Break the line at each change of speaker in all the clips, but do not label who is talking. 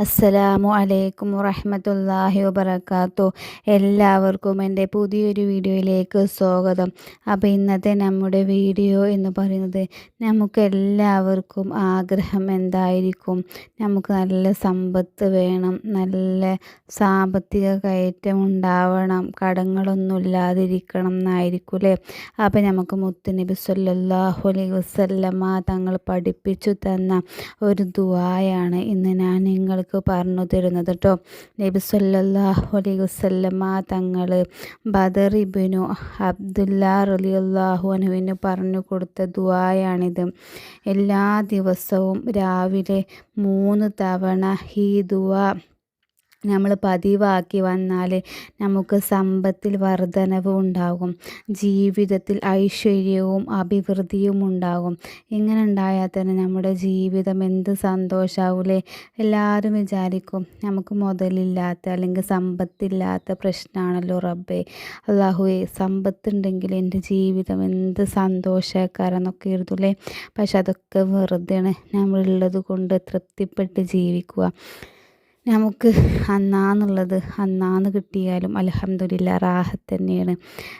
അസ്സലാമു അലൈക്കും വറഹ്മത്തുള്ളാഹി വബറകാതുഹു. എല്ലാവർക്കും എൻ്റെ പുതിയൊരു വീഡിയോയിലേക്ക് സ്വാഗതം. അപ്പോൾ ഇന്നത്തെ നമ്മുടെ വീഡിയോ എന്ന് പറയുന്നത്, നമുക്ക് എല്ലാവർക്കും ആഗ്രഹം എന്തായിരിക്കും? നമുക്ക് നല്ല സമ്പത്ത് വേണം, നല്ല സാമ്പത്തിക കയറ്റം ഉണ്ടാവണം, കടങ്ങളൊന്നും ഇല്ലാതിരിക്കണം എന്നായിരിക്കും അല്ലേ? അപ്പോൾ നമുക്ക് മുത്തുനബി സ്വല്ലല്ലാഹു അലൈഹി വസല്ലമ തങ്ങൾ പഠിപ്പിച്ചു തന്ന ഒരു ദുആയാണ് ഇന്ന് ഞാൻ നിങ്ങൾക്ക് പറഞ്ഞു തരുന്നത് കേട്ടോ. നബി സല്ലല്ലാഹു അലൈഹി വസല്ലമ തങ്ങൾ ബദർ ഇബ്നു അബ്ദുല്ലാ റളിയല്ലാഹു അൻഹുവിന് പറഞ്ഞു കൊടുത്ത ദുആയാണിത്. എല്ലാ ദിവസവും രാവിലെ 3 തവണ ഈ ദുആ നമ്മൾ പതിവാക്കി വന്നാൽ നമുക്ക് സമ്പത്തിൽ വർധനവ് ഉണ്ടാകും, ജീവിതത്തിൽ ഐശ്വര്യവും അഭിവൃദ്ധിയും ഉണ്ടാകും. ഇങ്ങനെ ഉണ്ടായാൽ തന്നെ നമ്മുടെ ജീവിതം എന്ത് സന്തോഷമാവൂലേ? എല്ലാവരും വിചാരിക്കും നമുക്ക് മുതലില്ലാത്ത അല്ലെങ്കിൽ സമ്പത്തില്ലാത്ത പ്രശ്നമാണല്ലോ റബ്ബേ, അല്ലാഹുവേ സമ്പത്തുണ്ടെങ്കിൽ എൻ്റെ ജീവിതം എന്ത് സന്തോഷക്കാരം എന്നൊക്കെ എഴുതൂലേ. പക്ഷെ അതൊക്കെ വെറുതെയാണ്. നമ്മളുള്ളത് കൊണ്ട് തൃപ്തിപ്പെട്ട് ജീവിക്കുക. നമുക്ക് അന്നാന്നുള്ളത് അന്നാന്ന് കിട്ടിയാലും അൽഹംദുലില്ലാ റാഹത്ത് തന്നെയാണ്.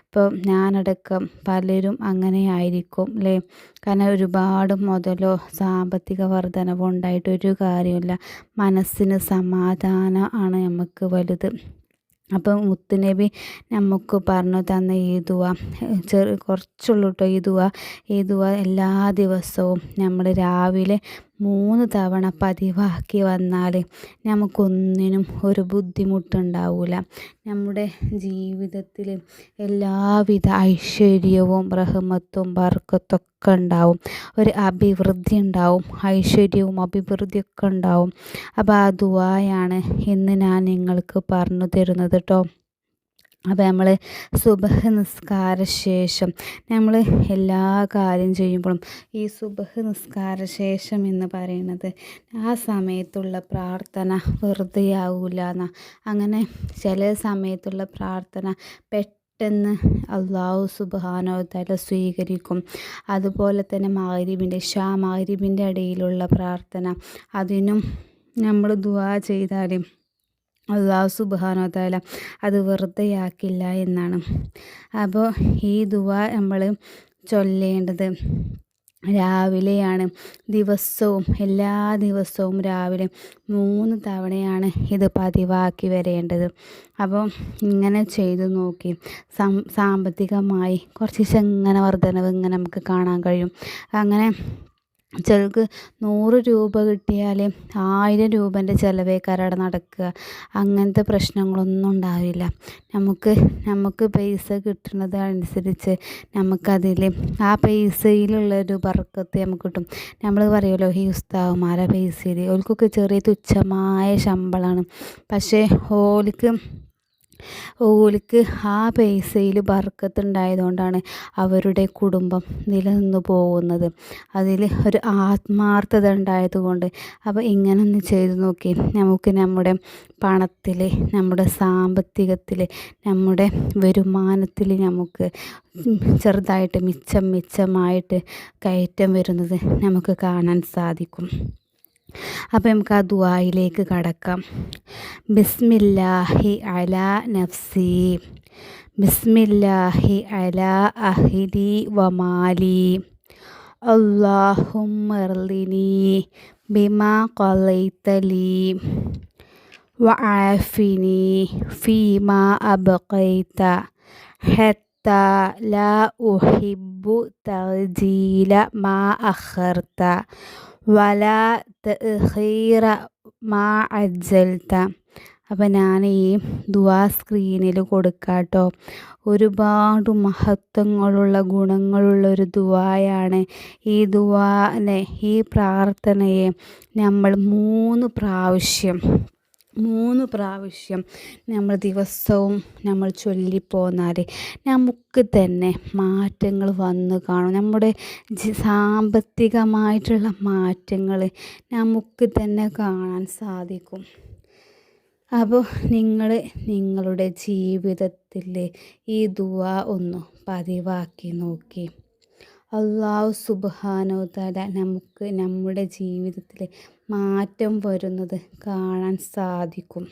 ഇപ്പോൾ ഞാനടക്കം പലരും അങ്ങനെ ആയിരിക്കും അല്ലേ. കാരണം ഒരുപാട് മുതലോ സാമ്പത്തിക വർധനവോ ഉണ്ടായിട്ട് ഒരു കാര്യമില്ല. മനസ്സിന് സമാധാനം ആണ് നമുക്ക് വലുത്. അപ്പം മുത്തുനബി നമുക്ക് പറഞ്ഞു തന്ന ഈ ദുആ കുറച്ചുള്ളൂ കേട്ടോ. ഈ ദുആ എല്ലാ ദിവസവും നമ്മൾ രാവിലെ 3 തവണ പതിവാക്കി വന്നാൽ നമുക്കൊന്നിനും ഒരു ബുദ്ധിമുട്ടുണ്ടാവില്ല. നമ്മുടെ ജീവിതത്തിൽ എല്ലാവിധ ഐശ്വര്യവും റഹ്മത്തും ബർക്കത്തൊക്കെ ഉണ്ടാവും. ഒരു അഭിവൃദ്ധി ഉണ്ടാവും, ഐശ്വര്യവും അഭിവൃദ്ധിയൊക്കെ ഉണ്ടാവും. അപ്പോൾ ആ ദുആയാണ് ഇന്ന് ഞാൻ നിങ്ങൾക്ക് പറഞ്ഞു തരുന്നത് കേട്ടോ. അപ്പോൾ നമ്മൾ സുബഹ് നിസ്കാര ശേഷം നമ്മൾ എല്ലാ കാര്യം ചെയ്യുമ്പോഴും ഈ സുബഹ് നിസ്കാര ശേഷം എന്ന് പറയുന്നത് ആ സമയത്തുള്ള പ്രാർത്ഥന വെറുതെ ആവില്ല എന്നാ. അങ്ങനെ ചില സമയത്തുള്ള പ്രാർത്ഥന പെട്ടെന്ന് അല്ലാഹു സുബ്ഹാനഹു വ തആല സ്വീകരിക്കും. അതുപോലെ തന്നെ മഗ്‌രിബിൻ്റെ ഇടയിലുള്ള പ്രാർത്ഥന, അതിനും നമ്മൾ ദുആ ചെയ്താൽ അല്ലാഹു സുബ്ഹാനഹു വ തആല അത് വെറുതെയാക്കില്ല എന്നാണ്. അപ്പോൾ ഈ ദുആ നമ്മൾ ചൊല്ലേണ്ടത് രാവിലെയാണ്. എല്ലാ ദിവസവും രാവിലെ 3 തവണയാണ് ഇത് പതിവാക്കി വരേണ്ടത്. അപ്പോൾ ഇങ്ങനെ ചെയ്തു നോക്കി സാമ്പത്തികമായി കുറച്ച് ഇങ്ങനെ വർധനവ് ഇങ്ങനെ നമുക്ക് കാണാൻ കഴിയും. അങ്ങനെ ചിലർക്ക് 100 രൂപ കിട്ടിയാൽ 1000 രൂപേൻ്റെ ചിലവേക്കാരവിടെ നടക്കുക. അങ്ങനത്തെ പ്രശ്നങ്ങളൊന്നും ഉണ്ടാവില്ല. നമുക്ക് പൈസ കിട്ടുന്നത് അനുസരിച്ച് നമുക്കതിൽ ആ പൈസയിലുള്ളൊരു ബർക്കത്ത് നമുക്ക് കിട്ടും. നമ്മൾ പറയുമല്ലോ ഈ ഉസ്താദുമാരെ പൈസയിൽ ഓൽക്കൊക്കെ ചെറിയ തുച്ഛമായ ശമ്പളമാണ്. പക്ഷേ ഓൽക്ക് ആ പൈസയിൽ ബർക്കത്തുണ്ടായതുകൊണ്ടാണ് അവരുടെ കുടുംബം നിലനിന്ന് പോകുന്നത്. അതിൽ ഒരു ആത്മാർത്ഥത ഉണ്ടായതുകൊണ്ട്. അപ്പോൾ ഇങ്ങനെ ഒന്ന് ചെയ്തു നോക്കി നമുക്ക് നമ്മുടെ പണത്തിൽ, നമ്മുടെ സാമ്പത്തികത്തിൽ, നമ്മുടെ വരുമാനത്തിൽ നമുക്ക് ചെറുതായിട്ട് മിച്ചമായിട്ട് കയറ്റം വരുന്നത് നമുക്ക് കാണാൻ സാധിക്കും. അപ്പോൾ നമുക്ക് ആ ദുആയിലേക്ക് കടക്കാം. ബിസ്മില്ലാഹി അലാ നഫ്സി, ബിസ്മില്ലാഹി അലാ അഹ്ലി വമാലി, അല്ലാഹുമ്മ ഇർളിനി ബിമാ ഖളൈതലി വആഫിനി ഫീമാ അബ്ഖൈത ഹത്താ ലാ ഉഹിബ്ബു തഅജീല മാ അഖർത വലാ തഅഖീറ മാ അജ്ജൽത. അപ്പം ഞാൻ ഈ ദുആ സ്ക്രീനിൽ കൊടുക്കാം കേട്ടോ. ഒരുപാട് മഹത്വങ്ങളുള്ള ഗുണങ്ങളുള്ള ഒരു ദുആയാണ് ഈ ദുആനെ, ഈ പ്രാർത്ഥനയെ നമ്മൾ 3 പ്രാവശ്യം നമ്മൾ ദിവസവും നമ്മൾ ചൊല്ലിപ്പോന്നാൽ നമുക്ക് തന്നെ മാറ്റങ്ങൾ വന്നു കാണും. നമ്മുടെ സാമ്പത്തികമായിട്ടുള്ള മാറ്റങ്ങൾ നമുക്ക് തന്നെ കാണാൻ സാധിക്കും. അപ്പോൾ നിങ്ങളുടെ ജീവിതത്തിൽ ഈ ദുആ ഒന്ന് പതിവാക്കി നോക്കി. അല്ലാഹു സുബ്ഹാനഹു വ തആല നമുക്ക് നമ്മുടെ ജീവിതത്തിൽ മാറ്റം വരുന്നത് കാണാൻ സാധിക്കും.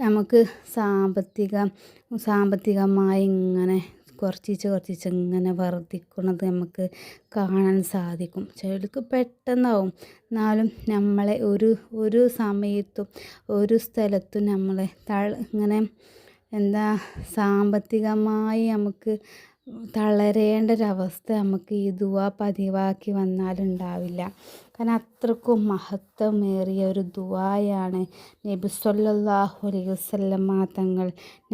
നമുക്ക് സാമ്പത്തികമായി ഇങ്ങനെ കുറച്ച് ഇങ്ങനെ വർദ്ധിക്കുന്നത് നമുക്ക് കാണാൻ സാധിക്കും. ചിലർക്ക് പെട്ടെന്നാവും, എന്നാലും നമ്മളെ ഒരു സമയത്തും ഒരു സ്ഥലത്തും നമ്മളെ ഇങ്ങനെ സാമ്പത്തികമായി നമുക്ക് തളരേണ്ട ഒരവസ്ഥ നമുക്ക് ഈ ദുആ പതിവാക്കി വന്നാലുണ്ടാവില്ല. കാരണം അത്രക്കും മഹത്വമേറിയ ഒരു ദുആയാണ് നബി സല്ലല്ലാഹു അലൈഹി വസല്ലമ തങ്ങൾ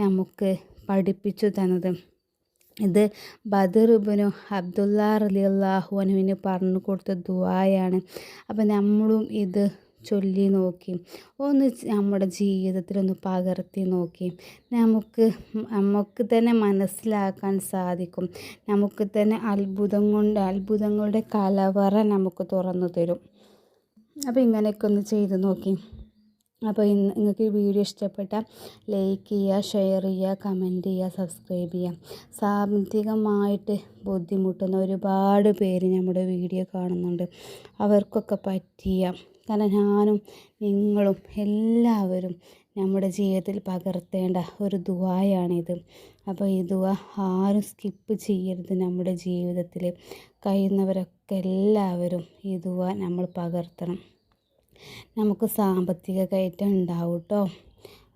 നമുക്ക് പഠിപ്പിച്ചു തന്നത്. ഇത് ബദർ ഇബ്നു അബ്ദുല്ലാ റളിയല്ലാഹു അൻഹുവിന് പറഞ്ഞു കൊടുത്ത ദുആയാണ്. അപ്പം നമ്മളും ഇത് ചൊല്ലി നോക്കി ഒന്ന് നമ്മുടെ ജീവിതത്തിലൊന്ന് പകർത്തി നോക്കി നമുക്ക് തന്നെ മനസ്സിലാക്കാൻ സാധിക്കും. നമുക്ക് തന്നെ അത്ഭുതങ്ങളുടെ കലവറ നമുക്ക് തുറന്നു തരും. അപ്പോൾ ഇങ്ങനെയൊക്കെ ഒന്ന് ചെയ്ത് നോക്കി. അപ്പോൾ നിങ്ങൾക്ക് ഈ വീഡിയോ ഇഷ്ടപ്പെട്ടാൽ ലൈക്ക് ചെയ്യുക, ഷെയർ ചെയ്യുക, കമൻറ്റ് ചെയ്യുക, സബ്സ്ക്രൈബ് ചെയ്യുക. സാമ്പത്തികമായിട്ട് ബുദ്ധിമുട്ടുന്ന ഒരുപാട് പേര് നമ്മുടെ വീഡിയോ കാണുന്നുണ്ട്. അവർക്കൊക്കെ പറ്റിയ, കാരണം ഞാനും നിങ്ങളും എല്ലാവരും നമ്മുടെ ജീവിതത്തിൽ പകർത്തേണ്ട ഒരു ദുആയാണിത്. അപ്പോൾ ഈ ദുആ ആരും സ്കിപ്പ് ചെയ്യരുത്. നമ്മുടെ ജീവിതത്തിൽ കഴിയുന്നവരൊക്കെ എല്ലാവരും ഈ ദുആ നമ്മൾ പകർത്തണം. നമുക്ക് സാമ്പത്തിക കയറ്റം ഉണ്ടാവും കേട്ടോ.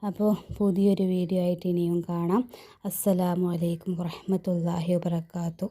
അപ്പോൾ പുതിയൊരു വീഡിയോ ആയിട്ട് ഇനിയും കാണാം. അസ്സലാമു അലൈക്കും വറഹ്മത്തുള്ളാഹി വബറകാതുഹു.